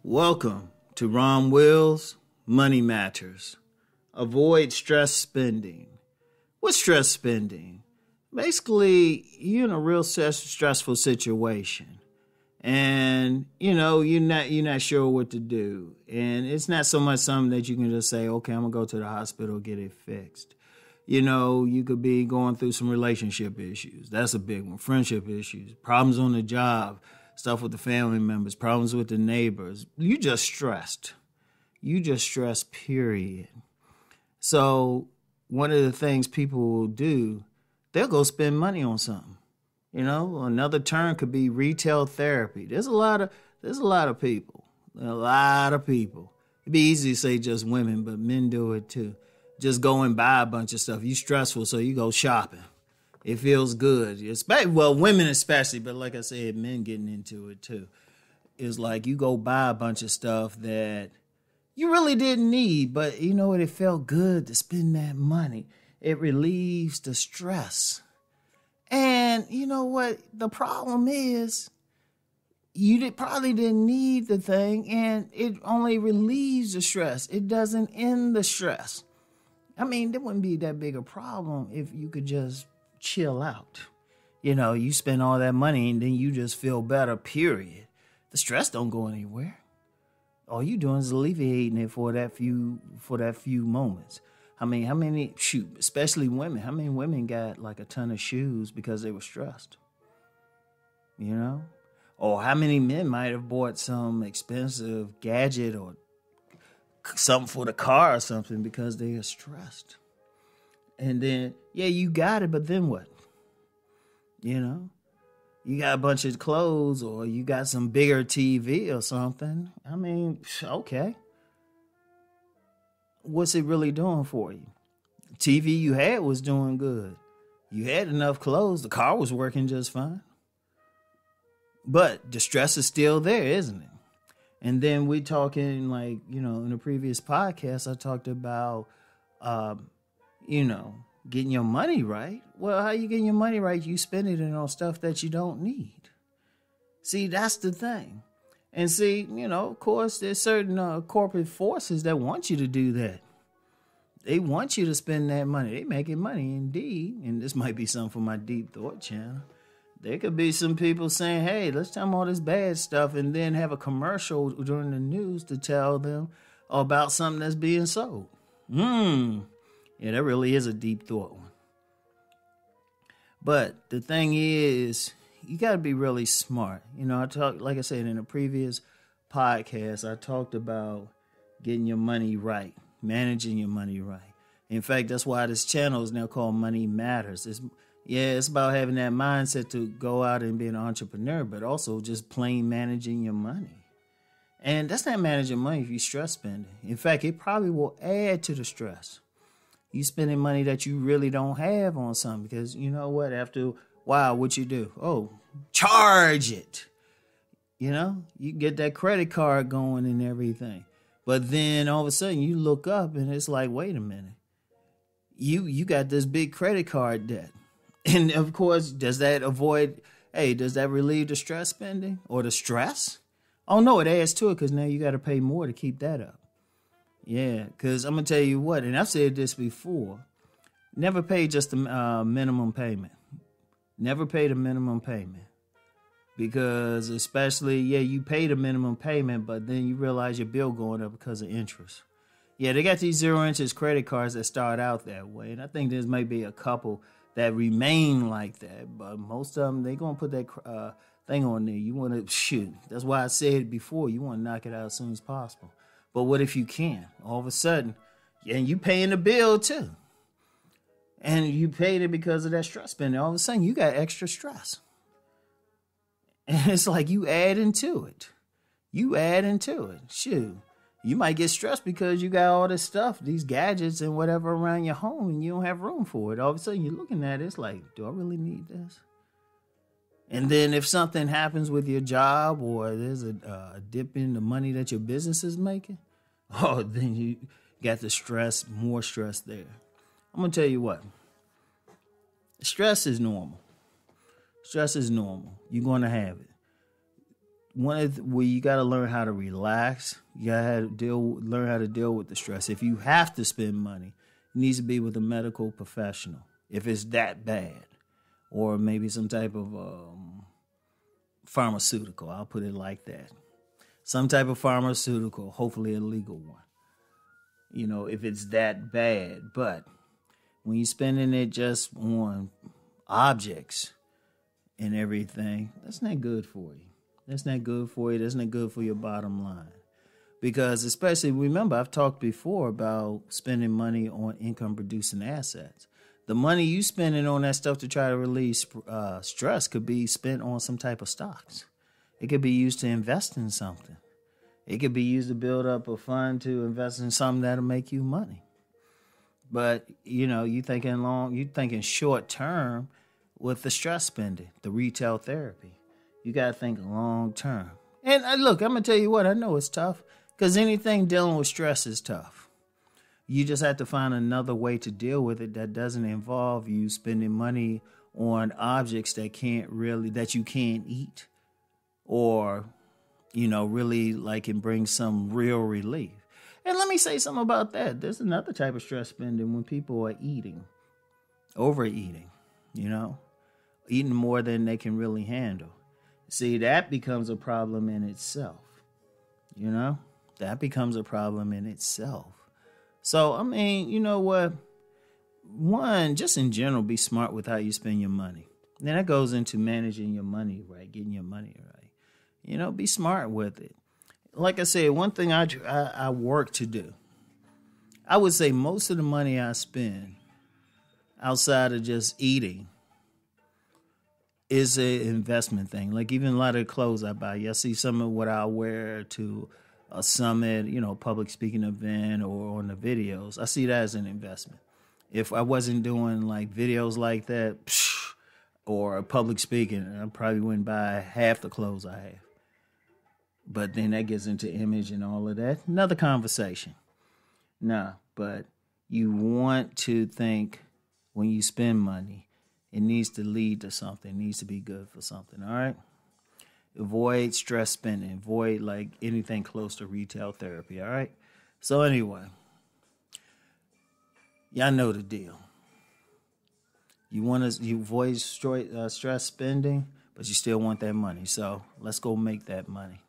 Welcome to Rom Wills, Money Matters. Avoid stress spending. What's stress spending? Basically, you're in a real stressful situation. And, you're not sure what to do. And it's not so much something that you can just say, okay, I'm going to go to the hospital, get it fixed. You could be going through some relationship issues. That's a big one. Friendship issues, problems on the job, stuff with the family members, problems with the neighbors. You just stressed. Period. So one of the things people will do, they'll go spend money on something. Another term could be retail therapy. There's a lot of people. It'd be easy to say just women, but men do it too. Just go and buy a bunch of stuff. You stressful, so you go shopping. It feels good. Women especially, but like I said, men getting into it too. It's like you go buy a bunch of stuff that you really didn't need, but you know what? It felt good to spend that money. It relieves the stress. And you know what? The problem is you probably didn't need the thing, and it only relieves the stress. It doesn't end the stress. I mean, there wouldn't be that big a problem if you could just chill out. You spend all that money and then you just feel better, period. The stress don't go anywhere. All you doing is alleviating it for that few moments. Especially women. How many women got like a ton of shoes because they were stressed? Or how many men might have bought some expensive gadget or something for the car or something because they are stressed. And then, you got it, but then what? You got a bunch of clothes or you got some bigger TV or something. I mean, okay. What's it really doing for you? TV you had was doing good. You had enough clothes. The car was working just fine. But the stress is still there, isn't it? And then we talking in the previous podcast, I talked about, getting your money right. Well, how you getting your money right? You spend it on stuff that you don't need. See, that's the thing. And see, of course, there's certain corporate forces that want you to do that. They want you to spend that money. They making money indeed. And this might be something for my Deep Thought channel. There could be some people saying, hey, let's tell them all this bad stuff and then have a commercial during the news to tell them about something that's being sold. Yeah, that really is a deep thought one. But the thing is, you got to be really smart. Like I said in a previous podcast, I talked about getting your money right, managing your money right. In fact, that's why this channel is now called Money Matters. It's about having that mindset to go out and be an entrepreneur, but also just plain managing your money. And that's not managing money if you stress spending. In fact, it probably will add to the stress. You spending money that you really don't have on something because you know what? After a while, what you do? Oh, charge it. You get that credit card going and everything. But then all of a sudden you look up and it's like, wait a minute. You got this big credit card debt. And of course, does that relieve the stress spending or the stress? Oh no, it adds to it because now you got to pay more to keep that up. Yeah, because I'm going to tell you what, and I've said this before, never pay just a minimum payment. Never pay the minimum payment. Because especially, you pay the minimum payment, but then you realize your bill going up because of interest. Yeah, they got these 0 interest credit cards that start out that way. And I think there's maybe a couple that remain like that. But most of them, they're going to put that thing on there. You want to shoot. That's why I said before, you want to knock it out as soon as possible. But what if you can? All of a sudden, and you paying the bill too. And you paid it because of that stress spending. All of a sudden, you got extra stress. And it's like you add into it. Shoot. You might get stressed because you got all this stuff, these gadgets and whatever around your home, and you don't have room for it. All of a sudden, you're looking at it, it's like, do I really need this? And then if something happens with your job or there's a dip in the money that your business is making, then you got the more stress there. I'm going to tell you what. Stress is normal. You're going to have it. where you got to learn how to relax. You got to learn how to deal with the stress. If you have to spend money, it needs to be with a medical professional. If it's that bad, or maybe some type of pharmaceutical. I'll put it like that. Some type of pharmaceutical, hopefully a legal one. If it's that bad. But when you're spending it just on objects and everything, that's not good for you. That's not good for you. That's not good for your bottom line. Because especially, remember, I've talked before about spending money on income-producing assets. The money you spending on that stuff to try to release stress could be spent on some type of stocks. It could be used to invest in something. It could be used to build up a fund to invest in something that'll make you money. But, you thinking short term with the stress spending, the retail therapy. You got to think long term. And look, I'm going to tell you what, I know it's tough because anything dealing with stress is tough. You just have to find another way to deal with it that doesn't involve you spending money on objects that you can't eat or, really can bring some real relief. And let me say something about that. There's another type of stress spending when people are overeating, eating more than they can really handle. See, that becomes a problem in itself, that becomes a problem in itself. So, you know what? One, just in general, be smart with how you spend your money. And that goes into managing your money right, getting your money right. Be smart with it. Like I said, one thing I work to do, I would say most of the money I spend outside of just eating is an investment thing. Like even a lot of the clothes I buy, you'll see some of what I wear to a summit, public speaking event or on the videos. I see that as an investment. If I wasn't doing like videos like that or public speaking, I probably wouldn't buy half the clothes I have. But then that gets into image and all of that. Another conversation. But you want to think when you spend money, it needs to lead to something. It needs to be good for something, all right? Avoid stress spending. Avoid anything close to retail therapy, all right? So anyway, y'all know the deal. You avoid stress spending, but you still want that money. So let's go make that money.